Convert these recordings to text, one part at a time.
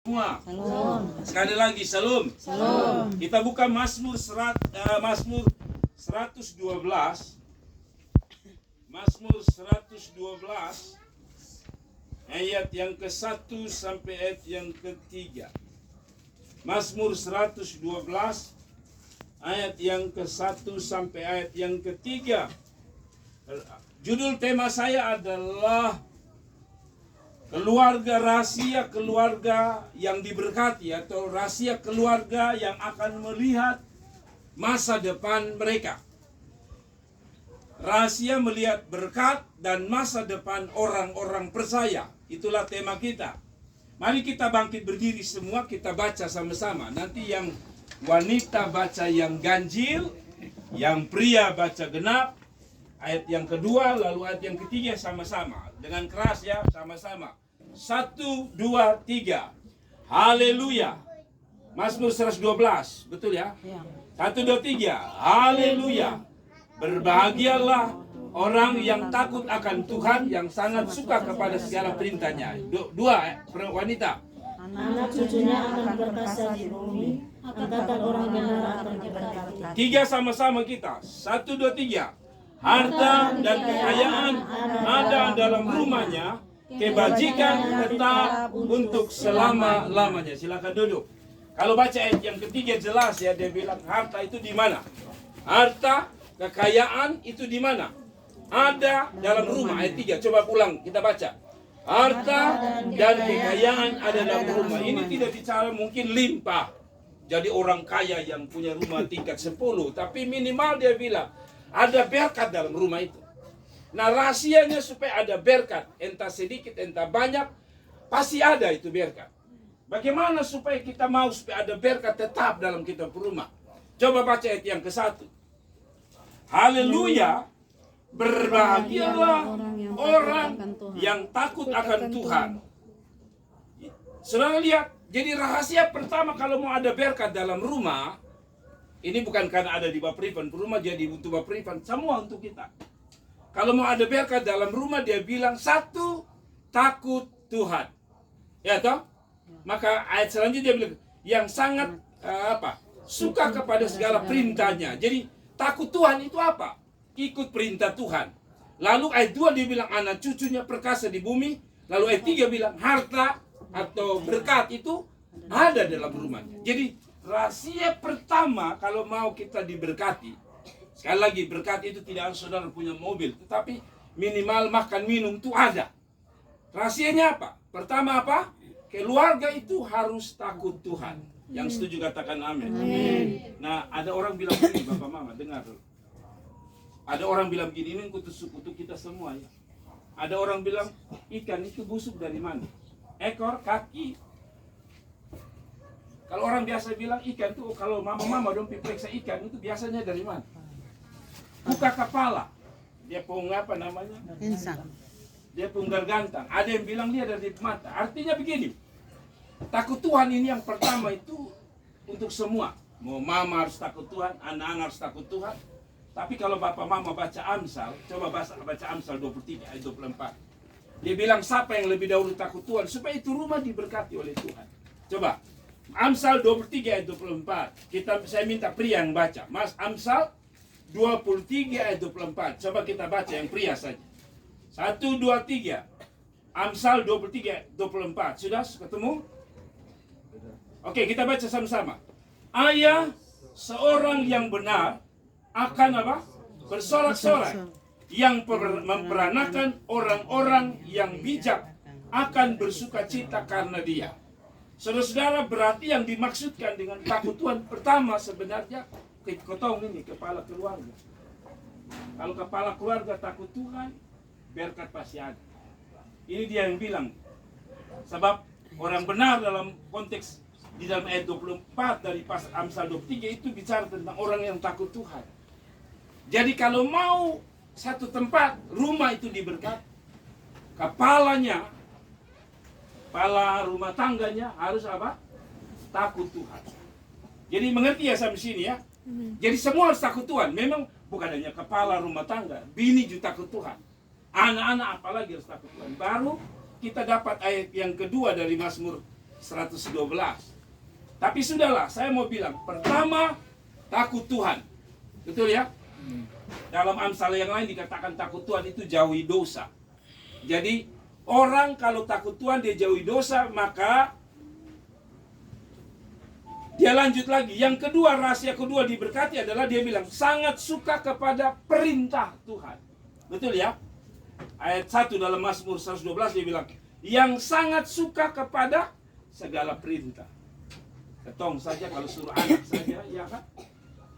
Semua. Salam. Sekali lagi salam. Salam. Kita buka Mazmur 112. Mazmur 112 ayat yang ke-1 sampai ayat yang ke-3. Mazmur 112 ayat yang ke-1 sampai ayat yang ke-3. Judul tema saya adalah keluarga rahasia, keluarga yang diberkati, atau rahasia keluarga yang akan melihat masa depan mereka. Rahasia melihat berkat dan masa depan orang-orang percaya. Itulah tema kita. Mari kita bangkit berdiri semua, kita baca sama-sama. Nanti yang wanita baca yang ganjil, yang pria baca genap, ayat yang kedua, lalu ayat yang ketiga sama-sama. Dengan keras ya, sama-sama. 1, 2, 3. Haleluya. Mazmur 112, betul ya? 1, 2, 3. Haleluya. Berbahagialah orang yang takut akan Tuhan, yang sangat suka kepada segala perintahnya. Dua, wanita. Anak cucunya akan berkasa di bumi, angkatan orang benar akan diberkati. 3 sama-sama kita. 1, 2, 3. Harta dan kekayaan ada dalam rumahnya, kebajikan tetap untuk selama-lamanya. Silakan duduk. Kalau baca ayat yang ketiga jelas ya, dia bilang harta itu di mana? Harta, kekayaan itu di mana? Ada dalam rumah. Ayat 3. Coba ulang, kita baca. Harta dan kekayaan ada dalam rumah. Ini tidak bicara mungkin limpah. Jadi orang kaya yang punya rumah tingkat 10, tapi minimal dia bilang ada berkat dalam rumah itu. Nah, rahasianya supaya ada berkat, entah sedikit, entah banyak, pasti ada itu berkat. Bagaimana supaya kita mau supaya ada berkat tetap dalam kita rumah? Coba baca ayat yang ke-1. Haleluya, berbahagialah orang yang takut akan Tuhan. Saudara lihat, jadi rahasia pertama kalau mau ada berkat dalam rumah, ini bukan karena ada di Baprivan, rumah jadi untuk Baprivan, semua untuk kita. Kalau mau ada berkat dalam rumah, dia bilang 1, takut Tuhan. Ya toh? Maka ayat selanjutnya dia bilang yang sangat suka kepada segala perintahnya. Jadi takut Tuhan itu apa? Ikut perintah Tuhan. Lalu ayat 2 dia bilang anak cucunya perkasa di bumi. Lalu ayat 3 bilang harta atau berkat itu ada dalam rumahnya. Jadi rahasia pertama kalau mau kita diberkati, sekali lagi berkat itu tidak harus saudara punya mobil, tetapi minimal makan minum itu ada. Rahasianya apa? Pertama apa? Keluarga itu harus takut Tuhan. Yang setuju katakan amin. Nah, ada orang bilang begini, Bapak Mama dengar. Ada orang bilang begini, ini untuk kita semua ya. Ada orang bilang ikan itu busuk dari mana? Ekor, kaki. Kalau orang biasa bilang ikan itu, kalau mama-mama dong periksa ikan itu biasanya dari mana? Buka kepala, dia pun apa namanya? Insang. Dia pun gargantang. Ada yang bilang dia dari mata. Artinya begini, takut Tuhan ini yang pertama itu untuk semua. Mau mama harus takut Tuhan, anak-anak harus takut Tuhan. Tapi kalau bapak mama baca Amsal, coba baca Amsal 23 ayat 24. Dia bilang siapa yang lebih dahulu takut Tuhan supaya itu rumah diberkati oleh Tuhan. Coba Amsal 23 ayat 24. Saya minta pria yang baca. Mas Amsal 23 ayat 24. Coba kita baca yang pria saja. 1, 2, 3. Amsal 23 ayat 24. Sudah ketemu? Oke, kita baca sama-sama. Ayah seorang yang benar akan apa? Bersorak-sorai. Yang memperanakan orang-orang yang bijak akan bersuka cita karena dia. Saudara-saudara, berarti yang dimaksudkan dengan takut Tuhan pertama sebenarnya kotong ini kepala keluarga. Kalau kepala keluarga takut Tuhan, berkat pasti ada. Ini dia yang bilang. Sebab orang benar dalam konteks di dalam ayat 24 dari pas Amsal 23 itu bicara tentang orang yang takut Tuhan. Jadi kalau mau satu tempat rumah itu diberkati, kepalanya, kepala rumah tangganya harus apa? Takut Tuhan. Jadi mengerti ya sampai sini ya? Jadi semua harus takut Tuhan. Memang bukan hanya kepala rumah tangga, bini juga takut Tuhan. Anak-anak apalagi harus takut Tuhan. Baru kita dapat ayat yang kedua dari Mazmur 112. Tapi sudahlah, saya mau bilang, pertama takut Tuhan. Betul ya? Dalam Amsal yang lain dikatakan takut Tuhan itu jauhi dosa. Jadi orang kalau takut Tuhan dia jauhi dosa, maka dia lanjut lagi. Yang kedua, rahasia kedua diberkati adalah dia bilang sangat suka kepada perintah Tuhan. Betul ya? Ayat 1 dalam Mazmur 112 dia bilang yang sangat suka kepada segala perintah. Ketong saja kalau suruh anak saja, ya kan?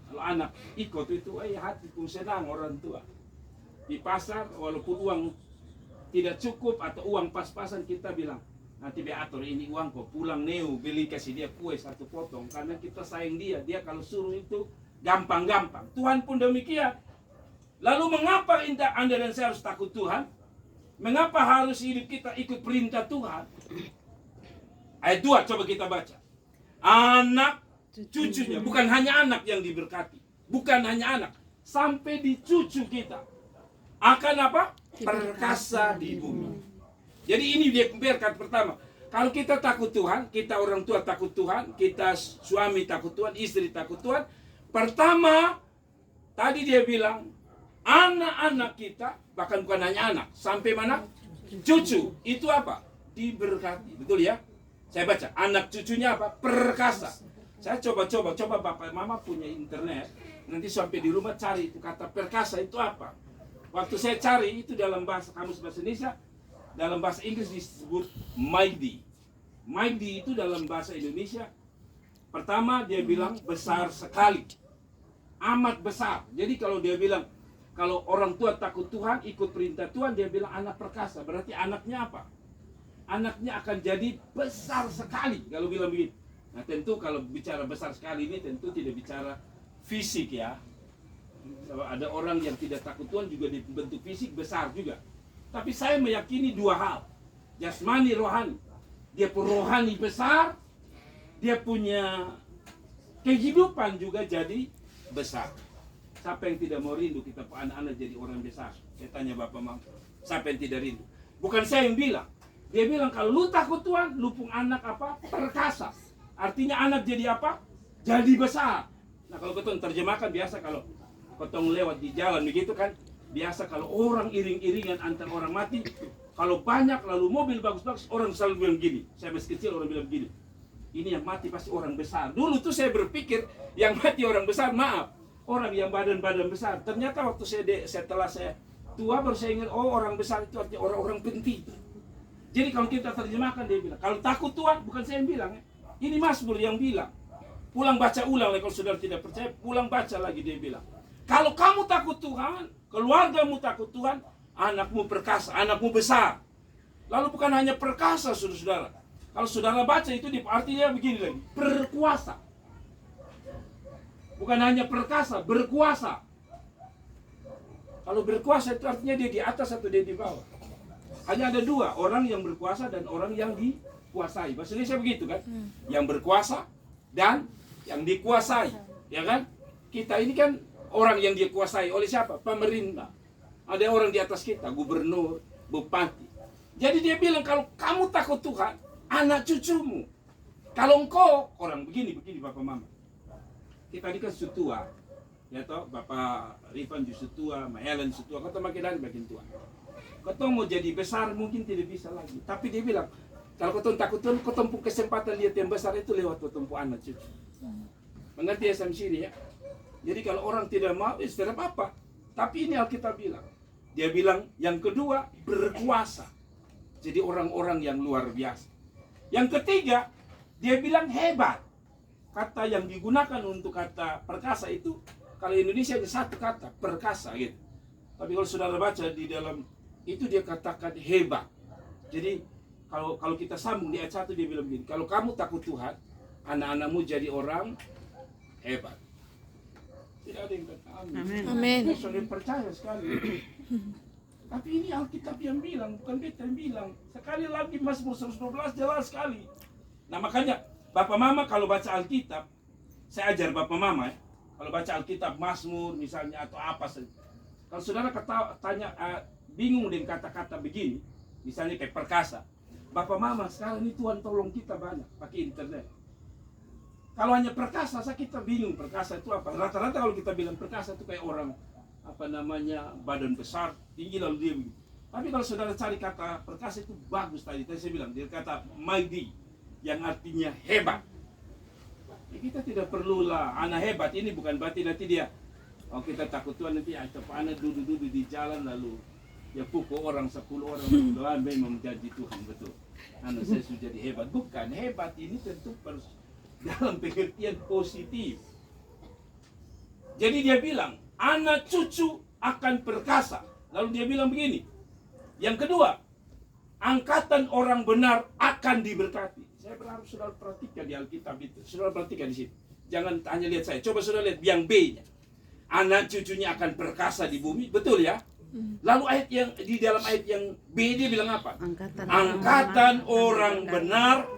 Kalau anak ikut itu, hati pun senang orang tua. Di pasar, walaupun uang tidak cukup atau uang pas-pasan, kita bilang, nanti beatur ini uang kok pulang neu, beli kasih dia kue 1 potong. Karena kita sayang dia, dia kalau suruh itu gampang-gampang. Tuhan pun demikian. Lalu mengapa Anda dan saya harus takut Tuhan? Mengapa harus hidup kita ikut perintah Tuhan? Ayat 2 coba kita baca. Anak cucunya, bukan hanya anak yang diberkati, bukan hanya anak, sampai di cucu kita akan apa? Perkasa di bumi. Jadi ini dia berkat pertama. Kalau kita takut Tuhan, kita orang tua takut Tuhan, kita suami takut Tuhan, istri takut Tuhan. Pertama, tadi dia bilang anak-anak kita, bahkan bukan hanya anak, sampai mana? Cucu. Itu apa? Diberkati. Betul ya? Saya baca, anak cucunya apa? Perkasa. Saya coba bapak mama punya internet, nanti sampai di rumah cari itu kata perkasa itu apa. Waktu saya cari itu dalam bahasa kamus bahasa Indonesia, dalam bahasa Inggris disebut mighty. Mighty itu dalam bahasa Indonesia, pertama dia bilang besar sekali, amat besar. Jadi kalau dia bilang, kalau orang tua takut Tuhan, ikut perintah Tuhan, dia bilang anak perkasa. Berarti anaknya apa? Anaknya akan jadi besar sekali kalau bilang begitu. Nah tentu kalau bicara besar sekali ini tentu tidak bicara fisik ya. Ada orang yang tidak takut Tuhan juga dibentuk fisik besar juga. Tapi saya meyakini 2 hal. Jasmani, rohani. Dia pun rohani besar, dia punya kehidupan juga jadi besar. Siapa yang tidak mau rindu kita anak-anak jadi orang besar? Saya tanya Bapak Mama, siapa yang tidak rindu? Bukan saya yang bilang. Dia bilang kalau lu takut Tuhan, lu pun anak apa? Perkasa. Artinya anak jadi apa? Jadi besar. Nah kalau ketong terjemahkan biasa kalau ketong lewat di jalan begitu kan, biasa kalau orang iring-iringan antar orang mati, kalau banyak lalu mobil bagus-bagus, orang selalu bilang gini. Saya masih kecil orang bilang gini. Ini yang mati pasti orang besar. Dulu tuh saya berpikir yang mati orang besar, maaf. Orang yang badan-badan besar. Ternyata waktu setelah saya tua baru saya ingat, oh orang besar itu artinya orang-orang penting. Jadi kalau kita terjemahkan dia bilang, kalau takut Tuhan, bukan saya yang bilang ya. Ini Mazmur yang bilang. Pulang baca ulang kalau saudara tidak percaya, pulang baca lagi dia bilang. Kalau kamu takut Tuhan, keluargamu takut Tuhan, anakmu perkasa, anakmu besar. Lalu bukan hanya perkasa saudara-saudara. Kalau saudara baca itu artinya begini lagi, berkuasa. Bukan hanya perkasa, berkuasa. Kalau berkuasa itu artinya dia di atas atau dia di bawah. Hanya ada 2, orang yang berkuasa dan orang yang dikuasai. Bahasa Indonesia begitu kan? Yang berkuasa dan yang dikuasai. Ya kan? Kita ini kan orang yang dikuasai oleh siapa? Pemerintah. Ada orang di atas kita, gubernur, bupati. Jadi dia bilang kalau kamu takut Tuhan, anak cucumu. Kalau engkau, orang begini Bapak Mama. Kita ini kan sutua. Ya toh, Bapak Rifan juga sutua, Maelen sutua, kau makin dari makin tua. Kau mau jadi besar mungkin tidak bisa lagi. Tapi dia bilang, kalau kau takut Tuhan, kau tempuh kesempatan lihat yang besar itu lewat kau tempuh anak cucu. Mengerti ya sampai sini ya? Jadi kalau orang tidak mau, tidak apa-apa. Tapi ini Alkitab bilang. Dia bilang yang kedua, berkuasa. Jadi orang-orang yang luar biasa. Yang ketiga, dia bilang hebat. Kata yang digunakan untuk kata perkasa itu, kalau Indonesia hanya 1 kata, perkasa gitu. Tapi kalau saudara baca di dalam itu dia katakan hebat. Jadi kalau kita sambung di ayat 1 dia bilang begini, kalau kamu takut Tuhan, anak-anakmu jadi orang hebat. Tidak ada yang kata amin. Amin. Saudara percaya sekali. Tapi ini Alkitab yang bilang, bukan kita yang bilang. Sekali lagi Mazmur 112 jelas sekali. Nah makanya Bapak Mama kalau baca Alkitab, saya ajar Bapak Mama ya. Kalau baca Alkitab Mazmur misalnya atau apa saja. Kalau saudara tanya bingung dengan kata-kata begini, misalnya kayak perkasa. Bapak Mama sekarang ini Tuhan tolong kita banyak pakai internet. Kalau hanya perkasa, kita bingung perkasa itu apa. Rata-rata kalau kita bilang perkasa itu kayak orang badan besar, tinggi lalu dia begitu. Tapi kalau saudara cari kata perkasa itu bagus tadi saya bilang, dia kata mighty yang artinya hebat. Ya, kita tidak perlulah anak hebat ini bukan berarti nanti dia kita takut Tuhan nanti anak duduk-duduk di jalan lalu ya pukul orang 10 orang doang memang jadi Tuhan betul. Anak saya sudah jadi hebat. Bukan, hebat ini tentu dalam pengertian positif. Jadi dia bilang, anak cucu akan perkasa. Lalu dia bilang begini. Yang kedua, angkatan orang benar akan diberkati. Saya berharap saudara perhatikan di Alkitab itu. Saudara perhatikan di sini. Jangan hanya lihat saya. Coba saudara lihat yang B-nya. Anak cucunya akan perkasa di bumi. Betul ya? Lalu ayat yang di dalam ayat yang B dia bilang apa? Angkatan orang benar.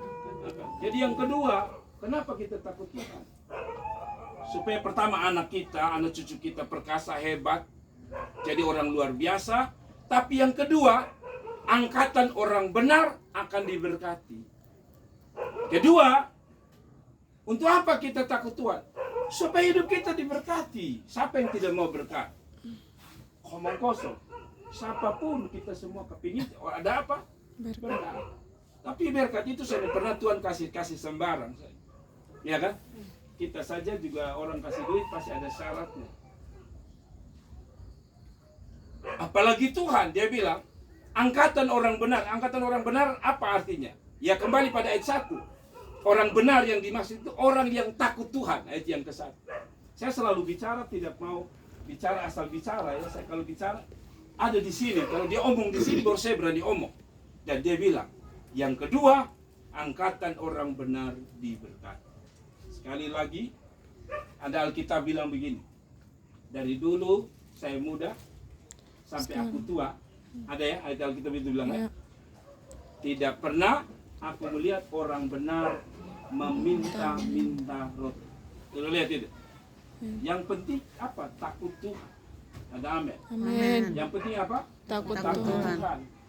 Jadi yang kedua, kenapa kita takut Tuhan? Supaya pertama anak kita, anak cucu kita perkasa hebat, jadi orang luar biasa. Tapi yang kedua, angkatan orang benar akan diberkati. Kedua, untuk apa kita takut Tuhan? Supaya hidup kita diberkati. Siapa yang tidak mau berkat? Ngomong kosong. Siapapun kita semua kepingin, ada apa? Berkat. Tapi berkat itu saya pernah Tuhan kasih sembarang. Ya kan? Kita saja juga orang kasih duit pasti ada syaratnya. Apalagi Tuhan, dia bilang, angkatan orang benar. Angkatan orang benar apa artinya? Ya kembali pada ayat 1. Orang benar yang dimaksud itu orang yang takut Tuhan. Ayat yang ke-1. Saya selalu bicara, tidak mau bicara asal bicara ya. Saya kalau bicara ada di sini. Kalau dia omong di sini baru saya berani omong. Dan dia bilang, yang kedua, angkatan orang benar diberkati. Sekali lagi, ada Alkitab bilang begini. Dari dulu saya muda sampai aku tua. Ada ya ayat Alkitab itu bilang ya. Tidak pernah aku melihat orang benar meminta-minta roti. Lu lihat itu. Yang penting apa? Takut Tuhan. Ada amin. Amin. Yang penting apa? Takut Tuhan.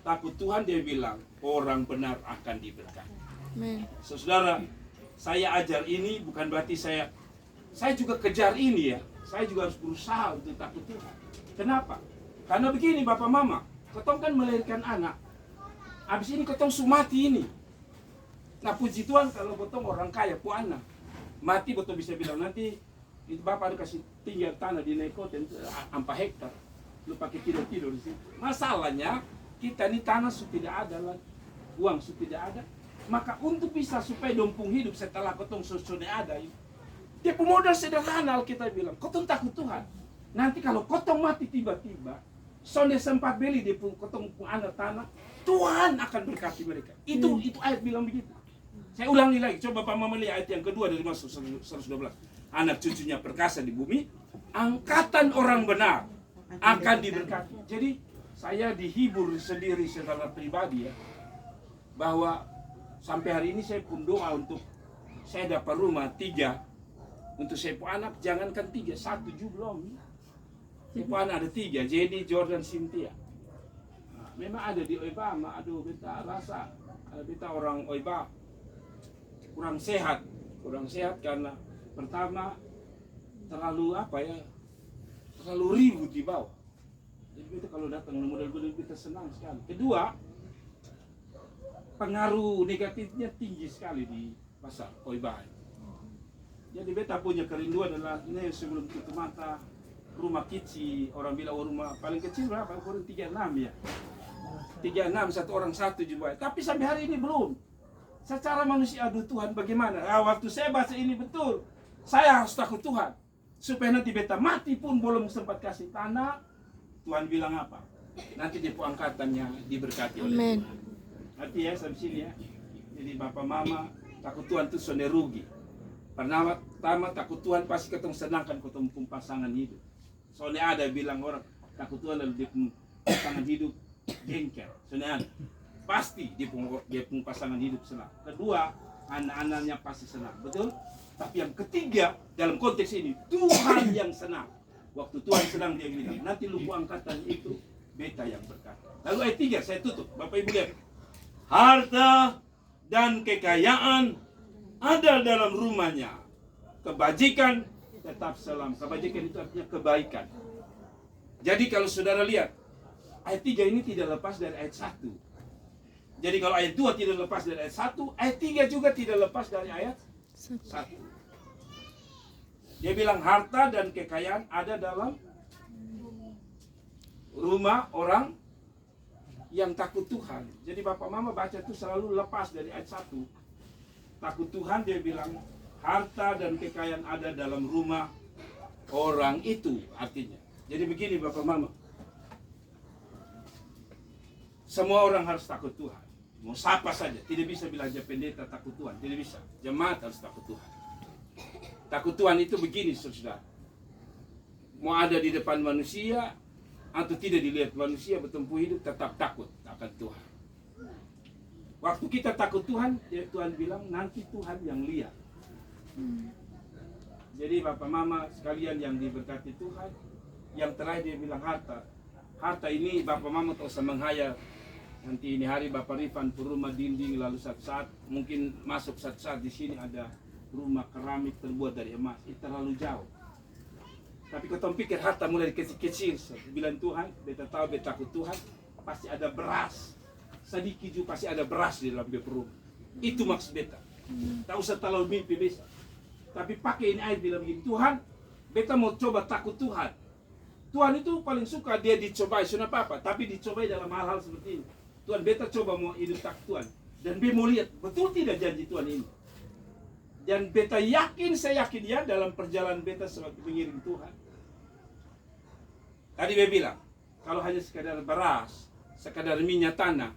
Takut Tuhan dia bilang orang benar akan diberkati. Amin. Saudara, saya ajar ini bukan berarti saya juga kejar ini ya. Saya juga harus berusaha untuk takut Tuhan. Kenapa? Karena begini Bapak Mama, ketong kan melahirkan anak. Habis ini ketong sumati ini. Nah puji Tuhan kalau ketong orang kaya pu anak. Mati betul bisa bilang nanti itu Bapak ada kasih tinggal tanah di Nekoten 4 hektar. Lu pakai tidur di situ. Masalahnya kita ini tanah sudah tidak ada lagi. Uang sudah tidak ada. Maka untuk bisa supaya dompung hidup setelah ketong sudah ada. Dia pemodal sederhana kita bilang. Ketong takut Tuhan. Nanti kalau ketong mati tiba-tiba. Sonde sempat beli dia ketong anak tanah. Tuhan akan berkati mereka. Itu ayat bilang begitu. Saya ulangi lagi. Coba Bapak Mama lihat ayat yang kedua dari Mazmur 112. Anak cucunya perkasa di bumi, angkatan orang benar akan diberkati. Jadi saya dihibur sendiri secara pribadi ya, bahwa sampai hari ini saya pun doa untuk saya dapat rumah 3 untuk saya pun anak, jangankan 3, 1 juga belum. Saya pun anak ada 3, Jenny, Jordan, Cynthia. Nah, memang ada di Oiba, aduh beta rasa beta orang Oiba kurang sehat karena pertama terlalu terlalu ribut di bawah. Jadi kita kalau datang model-model kita senang sekali. Kedua, pengaruh negatifnya tinggi sekali di pasar Oiba. Jadi beta punya kerinduan adalah ini sebelum tutup mata rumah kecil, orang bilang rumah paling kecil berapa? Kurang 36 ya. 36 satu orang satu juga. Tapi sampai hari ini belum. Secara manusia, aduh Tuhan bagaimana? Waktu saya baca ini betul. Saya harus takut Tuhan. Supaya nanti beta mati pun belum sempat kasih tanah. Tuhan bilang apa? Nanti dia angkatannya diberkati oleh Tuhan. Arti ya sampai sini ya. Jadi Bapak Mama takut Tuhan itu sudah rugi. Pertama takut Tuhan pasti ketemu senangkan ketemu pasangan hidup. Soalnya ada bilang orang takut Tuhan lalu dia pasangan hidup jengkel. Soalnya ada. Pasti dia pun pasangan hidup senang. Kedua, anak-anaknya pasti senang. Betul? Tapi yang ketiga, dalam konteks ini, Tuhan yang senang. Waktu Tuhan senang dia bilang, nanti lupa angkatan itu, beta yang berkata. Lalu ayat 3, saya tutup. Bapak Ibu lihat. harta dan kekayaan ada dalam rumahnya. Kebajikan tetap selam. Kebajikan itu artinya kebaikan. Jadi kalau saudara lihat, ayat 3 ini tidak lepas dari ayat 1. Jadi kalau ayat 2 tidak lepas dari ayat 1, ayat 3 juga tidak lepas dari ayat 1. Dia bilang harta dan kekayaan ada dalam rumah orang yang takut Tuhan. Jadi Bapak Mama baca itu selalu lepas dari ayat 1. Takut Tuhan, dia bilang harta dan kekayaan ada dalam rumah orang itu, artinya. Jadi begini Bapak Mama, semua orang harus takut Tuhan. Mau siapa saja, tidak bisa bilang aja pendeta takut Tuhan, tidak bisa. Jemaat harus takut Tuhan. Takut Tuhan itu begini saudara, mau ada di depan manusia atau tidak dilihat manusia bertempuh hidup, tetap takut akan Tuhan. Waktu kita takut Tuhan, Tuhan bilang nanti Tuhan yang lihat. Jadi Bapak Mama sekalian yang diberkati Tuhan, yang terakhir dia bilang harta. Harta ini Bapak Mama tak usah menghayal. Nanti ini hari Bapak Rifan ke rumah dinding, lalu saat mungkin masuk saat di sini ada rumah keramik terbuat dari emas. Itu terlalu jauh. Tapi kau pikir harta mulai kecil-kecil. Bilang Tuhan, beta tahu beta takut Tuhan, pasti ada beras. Sedikit juga pasti ada beras di dalam rumah. Itu maksud beta. Tak usah terlalu mimpi besar. Tapi pakai ini ayat bilang begini, Tuhan, beta mau coba takut Tuhan. Tuhan itu paling suka dia dicobai, sudah apa-apa, tapi dicobai dalam hal-hal seperti ini. Tuhan, beta coba mau hidup takut Tuhan. Dan beta mau lihat, betul tidak janji Tuhan ini. Dan beta yakin, saya yakin ya dalam perjalanan beta sebagai pengiring Tuhan. Tadi beta bilang, kalau hanya sekadar beras, sekadar minyak tanah,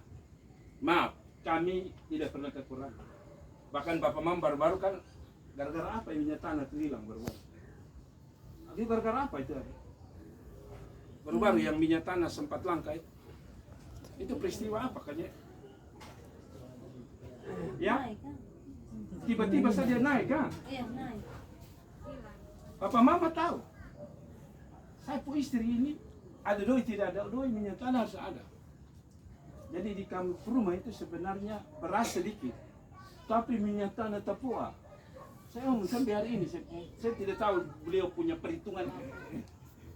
maaf, kami tidak pernah kekurangan. Bahkan Bapak Mam baru-baru kan, gara-gara apa minyak tanah itu hilang baru-baru. Jadi gara-gara apa itu? Baru-baru yang minyak tanah sempat langka itu peristiwa apa kan ya? Ya? Tiba-tiba saja naik kan? Iya, naik. Papa Mama tahu. Saya pun istri ini ada doi tidak ada doi minyak tanah harus ada. Jadi di rumah itu sebenarnya beras sedikit, tapi minyak tanah tapua. Saya ngomong sampai hari ini saya tidak tahu beliau punya perhitungan.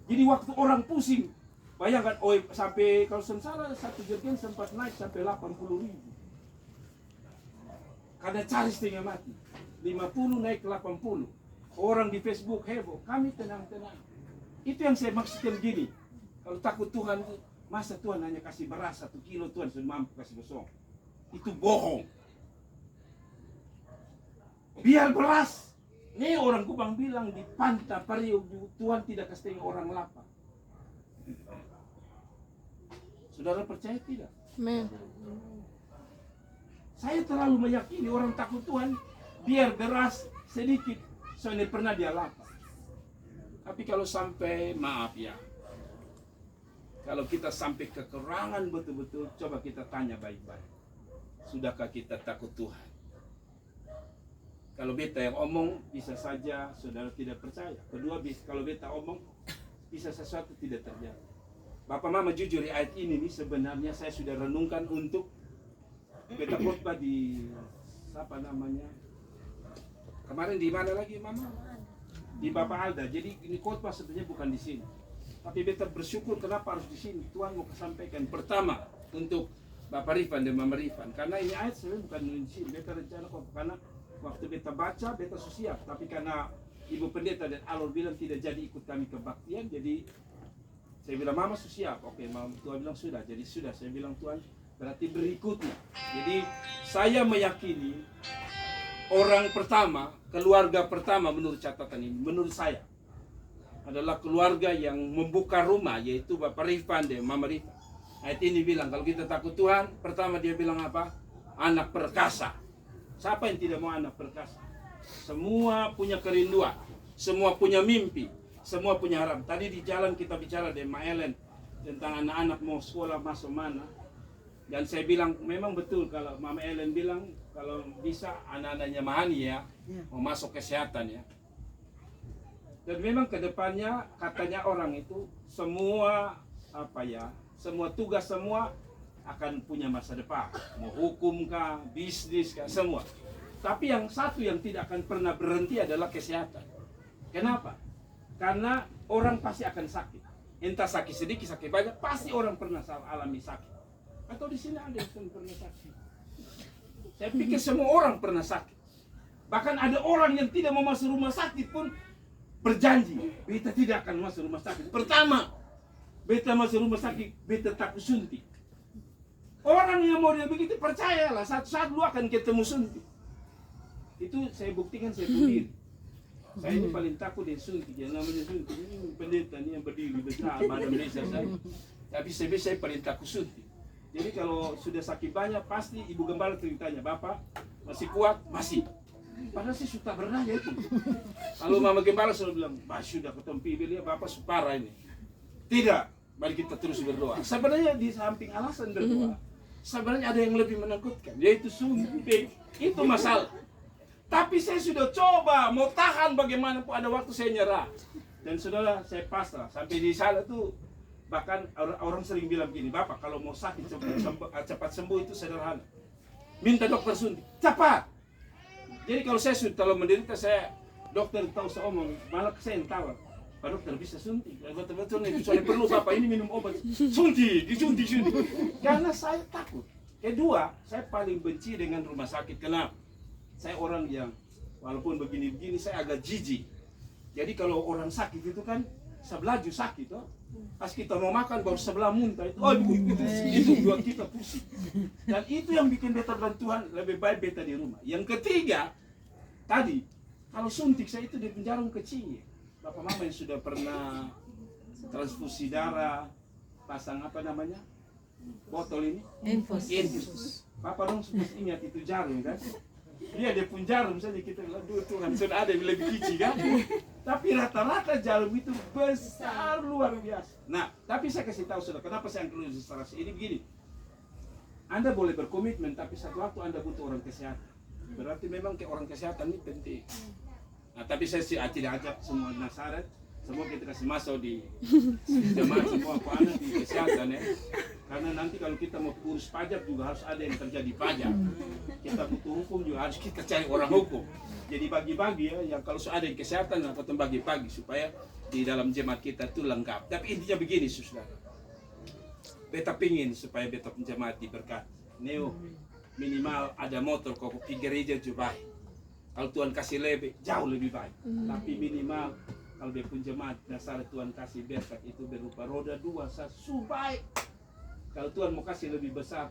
Jadi waktu orang pusing, bayangkan, sampai kalau salah satu jerigen sempat naik sampai 80.000. Karena cari setengah mati. 50 naik ke 80. Orang di Facebook heboh, kami tenang-tenang. Itu yang saya maksudkan gini. Kalau takut Tuhan, masa Tuhan hanya kasih beras 1 kilo, Tuhan sudah mampu kasih kosong. Itu bohong. Biar beras. Ini orang Kupang bilang di Panta Pariu, Tuhan tidak kasih orang lapar. Saudara percaya tidak? Amen. Saya terlalu meyakini orang takut Tuhan, biar beras sedikit, soalnya pernah dia lapar. Tapi kalau sampai, maaf ya, kalau kita sampai kekurangan betul-betul, coba kita tanya baik-baik. Sudahkah kita takut Tuhan? Kalau beta yang omong, bisa saja saudara tidak percaya. Kedua, kalau beta omong, bisa sesuatu tidak terjadi. Bapak Mama jujur, ayat ini nih sebenarnya saya sudah renungkan untuk beta khotbah di apa namanya? Kemarin di mana lagi Mama? Di Bapak Alda. Jadi ini khotbah sebenarnya bukan di sini. Tapi beta bersyukur kenapa harus di sini. Tuhan mau sampaikan pertama untuk Bapak Rifan dan Mama Rifan. Karena ini ayat sebenarnya bukan di sini. Beta rencana kok karena waktu beta baca beta siap. Tapi karena Ibu Pendeta dan Alor bilang tidak jadi ikut kami kebaktian, jadi saya bilang Mama siap. Oke, Mama, Tuhan bilang sudah. Jadi sudah. Saya bilang Tuhan berarti berikutnya. Jadi saya meyakini orang pertama, keluarga pertama menurut catatan ini, menurut saya adalah keluarga yang membuka rumah, yaitu Bapak Rifan dan Mama Rifan. Ayat ini bilang kalau kita takut Tuhan, pertama dia bilang apa? Anak perkasa. Siapa yang tidak mau anak perkasa? Semua punya kerinduan, semua punya mimpi, semua punya harapan. Tadi di jalan kita bicara dengan Ma Ellen tentang anak-anak mau sekolah masuk mana. Dan saya bilang memang betul kalau Mama Ellen bilang kalau bisa anak-anaknya Mahani ya mau masuk kesehatan ya. Dan memang kedepannya katanya orang itu semua semua tugas semua akan punya masa depan, mau hukum kah, bisnis kah, semua. Tapi yang satu yang tidak akan pernah berhenti adalah kesehatan. Kenapa? Karena orang pasti akan sakit. Entah sakit sedikit, sakit banyak, pasti orang pernah alami sakit. Atau di sini ada yang pernah sakit. Saya pikir semua orang pernah sakit. Bahkan ada orang yang tidak mau masuk rumah sakit pun berjanji, beta tidak akan masuk rumah sakit. Pertama, beta masuk rumah sakit, beta takut suntik. Orang yang mau dia begitu, percayalah, satu saat lu akan ketemu suntik. Itu saya buktikan saya sendiri. Saya ini paling takut dengan suntik, yang namanya suntik. Ini pendeta ini yang berdiri besar, badan desa saya. Tapi saya paling takut suntik. Jadi kalau sudah sakit banyak, pasti ibu gembala ceritanya, Bapak masih kuat? Masih. Padahal saya sudah bernanya itu. Kalau mama gembala selalu bilang, Pak sudah ketompi beliau, Bapak parah ini. Tidak, mari kita terus berdoa. Sebenarnya di samping alasan berdoa, sebenarnya ada yang lebih menakutkan, yaitu suntik. Itu masalah. Tapi saya sudah coba, mau tahan bagaimanapun, ada waktu saya nyerah. Dan saudara, saya pasrah. Sampai di sana tuh, bahkan orang sering bilang begini, Bapak kalau mau sakit cepat sembuh itu sederhana. Minta dokter suntik, cepat. Jadi kalau saya sudah kalau menderita, saya dokter tahu saya omong, malah saya yang tawar. Pak dokter bisa suntik, betul-betul nih, soalnya perlu Bapak ini minum obat. Suntik. Karena saya takut. Kedua, saya paling benci dengan rumah sakit. Kenapa? Saya orang yang walaupun begini-begini saya agak jijik. Jadi kalau orang sakit itu kan sebelah juga sakit, toh. Pas kita mau makan baru sebelah muntah itu, itu buat kita pusing. Dan itu yang bikin beta bilang Tuhan lebih baik beta di rumah. Yang ketiga, tadi kalau suntik saya itu di penjara kecil. Bapak mama yang sudah pernah transfusi darah, pasang apa namanya? Botol ini? Infus. Bapak dong harus ingat itu jarum kan? Dia pun jarum saja kita bilang, aduh Tuhan, sudah ada yang lebih kecil kan? Tapi rata-rata jarum itu besar luar biasa. Nah, tapi saya kasih tahu sudah, kenapa saya angkat ilustrasi ini begini. Anda boleh berkomitmen, tapi satu waktu Anda butuh orang kesehatan. Berarti memang ke orang kesehatan ini penting. Nah, tapi saya tidak ajak semua Nasaret, semua kita kasih masuk di jemaat semua apa anak di kesehatan ya. Karena nanti kalau kita mau urus pajak juga harus ada yang terjadi pajak. Kita butuh hukum juga harus kita cari orang hukum. Jadi bagi-bagi ya, yang kalau ada yang kesehatan atau bagi-bagi supaya di dalam jemaat kita itu lengkap. Tapi intinya begini saudara. Beta pingin supaya beta jemaat diberkati. Neo minimal ada motor kok pergi gereja juga baik. Kalau Tuhan kasih lebih, jauh lebih baik. Tapi minimal kalau dia pun jemaat dasar Tuhan kasih berkat itu berupa roda 2 baik. Kalau Tuhan mau kasih lebih besar,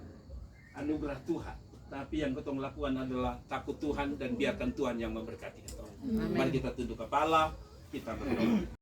anugerah Tuhan. Tapi yang kita lakukan adalah takut Tuhan dan biarkan Tuhan yang memberkati kita. Mari kita tunduk kepala, kita berdoa.